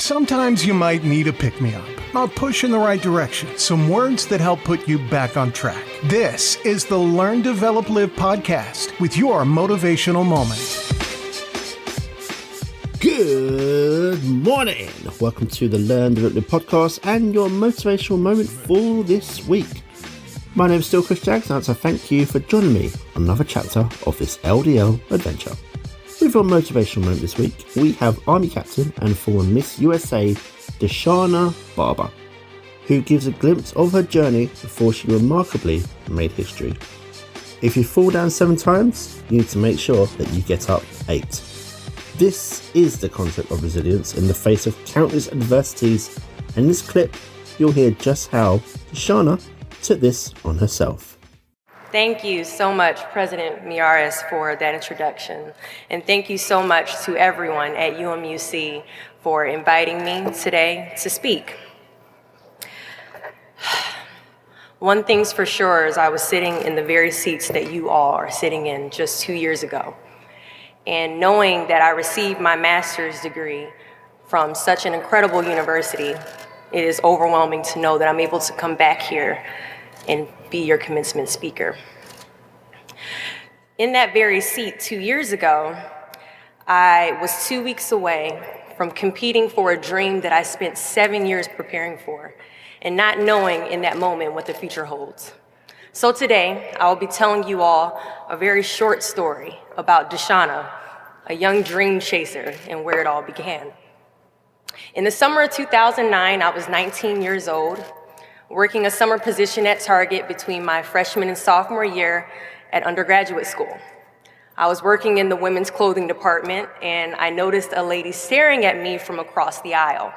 Sometimes you might need a pick-me-up, a push in the right direction, some words that help put you back on track. This is the Learn, Develop, Live podcast with your motivational moment. Good morning. Welcome to the Learn, Develop, Live podcast and your motivational moment for this week. My name is still Chris Jaggs, and so thank you for joining me on another chapter of this LDL adventure. With our motivational moment this week, we have Army Captain and former Miss USA, Dashauna Barber, who gives a glimpse of her journey before she remarkably made history. If you fall down 7 times, you need to make sure that you get up 8. This is the concept of resilience in the face of countless adversities, and in this clip, you'll hear just how Dashauna took this on herself. Thank you so much, President Miaris, for that introduction. And thank you so much to everyone at UMUC for inviting me today to speak. One thing's for sure is I was sitting in the very seats that you all are sitting in just 2 years ago. And knowing that I received my master's degree from such an incredible university, it is overwhelming to know that I'm able to come back here and be your commencement speaker. In that very seat 2 years ago, I was 2 weeks away from competing for a dream that I spent 7 years preparing for and not knowing in that moment what the future holds. So today, I will be telling you all a very short story about Dashauna, a young dream chaser, and where it all began. In the summer of 2009, I was 19 years old, working a summer position at Target between my freshman and sophomore year at undergraduate school. I was working in the women's clothing department, and I noticed a lady staring at me from across the aisle.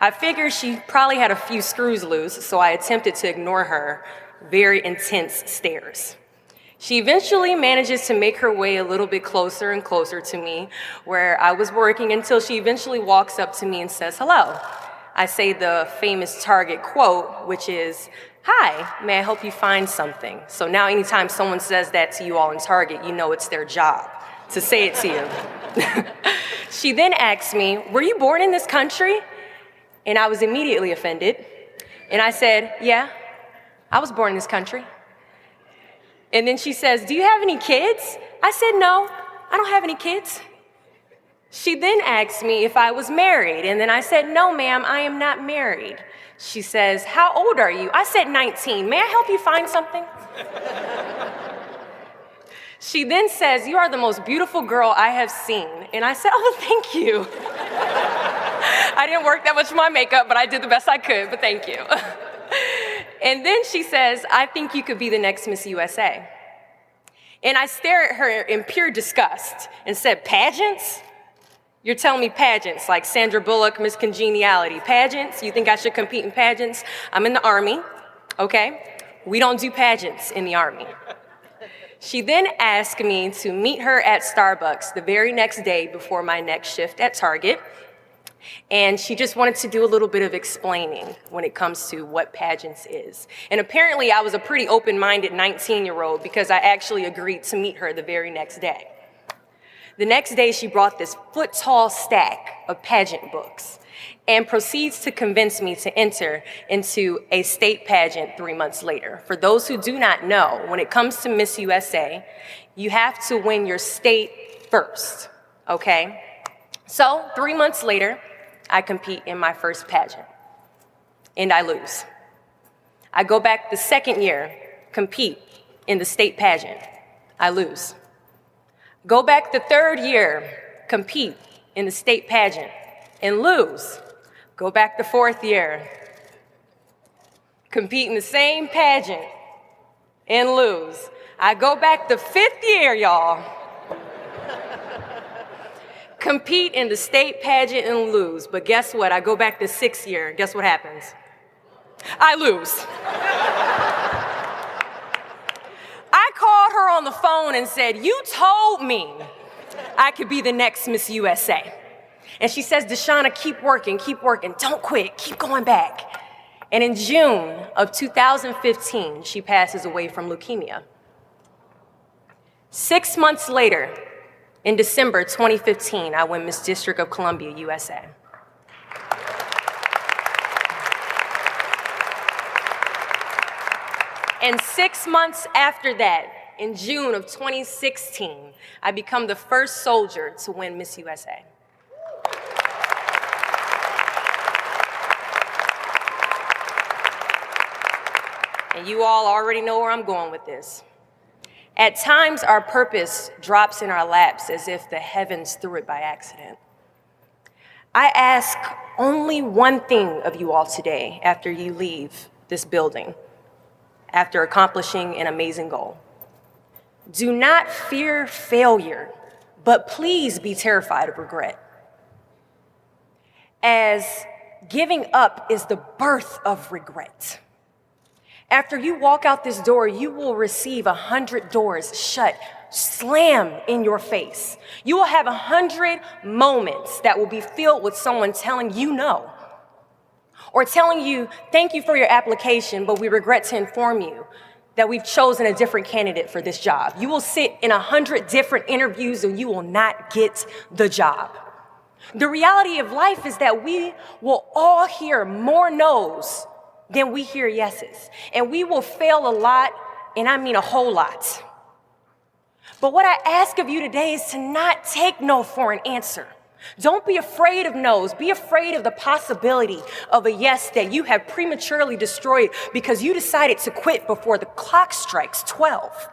I figured she probably had a few screws loose, so I attempted to ignore her very intense stares. She eventually manages to make her way a little bit closer and closer to me where I was working until she eventually walks up to me and says, "Hello." I say the famous Target quote, which is, "Hi, may I help you find something?" So now anytime someone says that to you all in Target, you know it's their job to say it to you. She then asks me, "Were you born in this country?" And I was immediately offended. And I said, "Yeah, I was born in this country." And then she says, "Do you have any kids?" I said, "No, I don't have any kids." She then asked me if I was married, and then I said, "No, ma'am, I am not married." She says, "How old are you?" I said, 19. "May I help you find something?" She then says, "You are the most beautiful girl I have seen." And I said, "Oh, thank you." I didn't work that much on my makeup, but I did the best I could, but thank you. And then she says, "I think you could be the next Miss USA." And I stare at her in pure disgust and said, "Pageants? You're telling me pageants, like Sandra Bullock, Miss Congeniality. Pageants? You think I should compete in pageants? I'm in the Army, okay? We don't do pageants in the Army." She then asked me to meet her at Starbucks the very next day before my next shift at Target. And she just wanted to do a little bit of explaining when it comes to what pageants is. And apparently I was a pretty open-minded 19-year-old because I actually agreed to meet her the very next day. The next day, she brought this foot-tall stack of pageant books and proceeds to convince me to enter into a state pageant 3 months later. For those who do not know, when it comes to Miss USA, you have to win your state first, okay? So 3 months later, I compete in my first pageant, and I lose. I go back the second year, compete in the state pageant. I lose. Go back the third year, compete in the state pageant, and lose. Go back the fourth year, compete in the same pageant, and lose. I go back the fifth year, y'all, compete in the state pageant and lose. But guess what? I go back the sixth year. Guess what happens? I lose. I called her on the phone and said, "You told me I could be the next Miss USA." And she says, "Dashauna, keep working, don't quit, keep going back." And in June of 2015, she passes away from leukemia. 6 months later, in December 2015, I win Miss District of Columbia, USA. And 6 months after that, in June of 2016, I become the first soldier to win Miss USA. And you all already know where I'm going with this. At times, our purpose drops in our laps as if the heavens threw it by accident. I ask only one thing of you all today after you leave this building, after accomplishing an amazing goal. Do not fear failure, but please be terrified of regret. As giving up is the birth of regret. After you walk out this door, you will receive 100 doors shut, slam in your face. You will have 100 moments that will be filled with someone telling you no, or telling you, thank you for your application, but we regret to inform you that we've chosen a different candidate for this job. You will sit in 100 different interviews and you will not get the job. The reality of life is that we will all hear more no's than we hear yeses. And we will fail a lot, and I mean a whole lot. But what I ask of you today is to not take no for an answer. Don't be afraid of no's. Be afraid of the possibility of a yes that you have prematurely destroyed because you decided to quit before the clock strikes 12.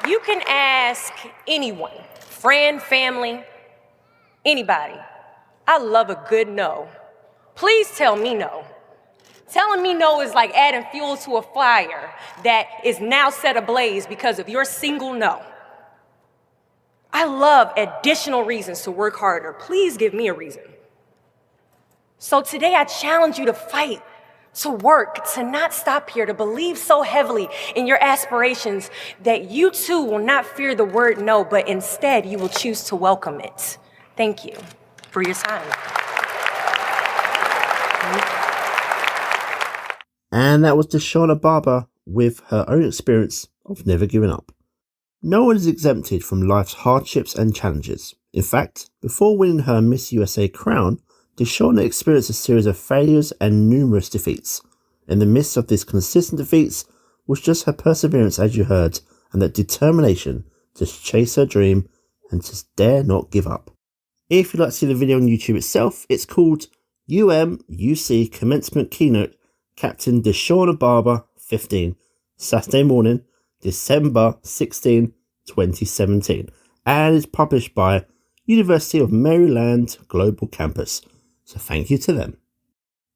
You can ask anyone, friend, family, anybody. I love a good no. Please tell me no. Telling me no is like adding fuel to a fire that is now set ablaze because of your single no. I love additional reasons to work harder. Please give me a reason. So today I challenge you to fight, to work, to not stop here, to believe so heavily in your aspirations that you too will not fear the word no, but instead you will choose to welcome it. Thank you for your time. And that was Dashauna Barber with her own experience of never giving up. No one is exempted from life's hardships and challenges. In fact, before winning her Miss USA crown, Dashauna experienced a series of failures and numerous defeats. In the midst of these consistent defeats was just her perseverance, as you heard, and that determination to chase her dream and to dare not give up. If you'd like to see the video on YouTube itself, it's called UMUC Commencement Keynote Captain Dashauna Barber 15, Saturday morning, December 16, 2017, and is published by University of Maryland Global Campus. So thank you to them.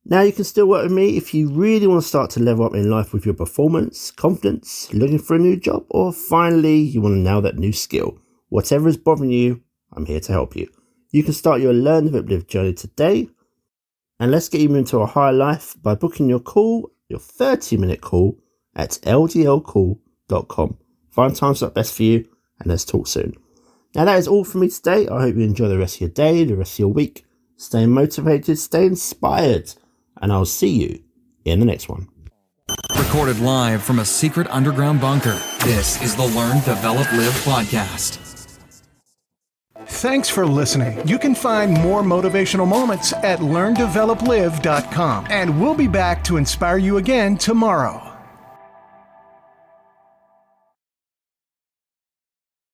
Now you can still work with me if you really want to start to level up in life with your performance, confidence, looking for a new job, or finally you want to nail that new skill. Whatever is bothering you, I'm here to help you. You can start your Learn, Develop, Live journey today. And let's get you into a higher life by booking your call, your 30-minute call at ldlcall.com. Find times that best for you, and let's talk soon. Now that is all from me today. I hope you enjoy the rest of your day, the rest of your week. Stay motivated, stay inspired, and I'll see you in the next one. Recorded live from a secret underground bunker, this is the Learn, Develop, Live podcast. Thanks for listening. You can find more motivational moments at learndeveloplive.com. And we'll be back to inspire you again tomorrow.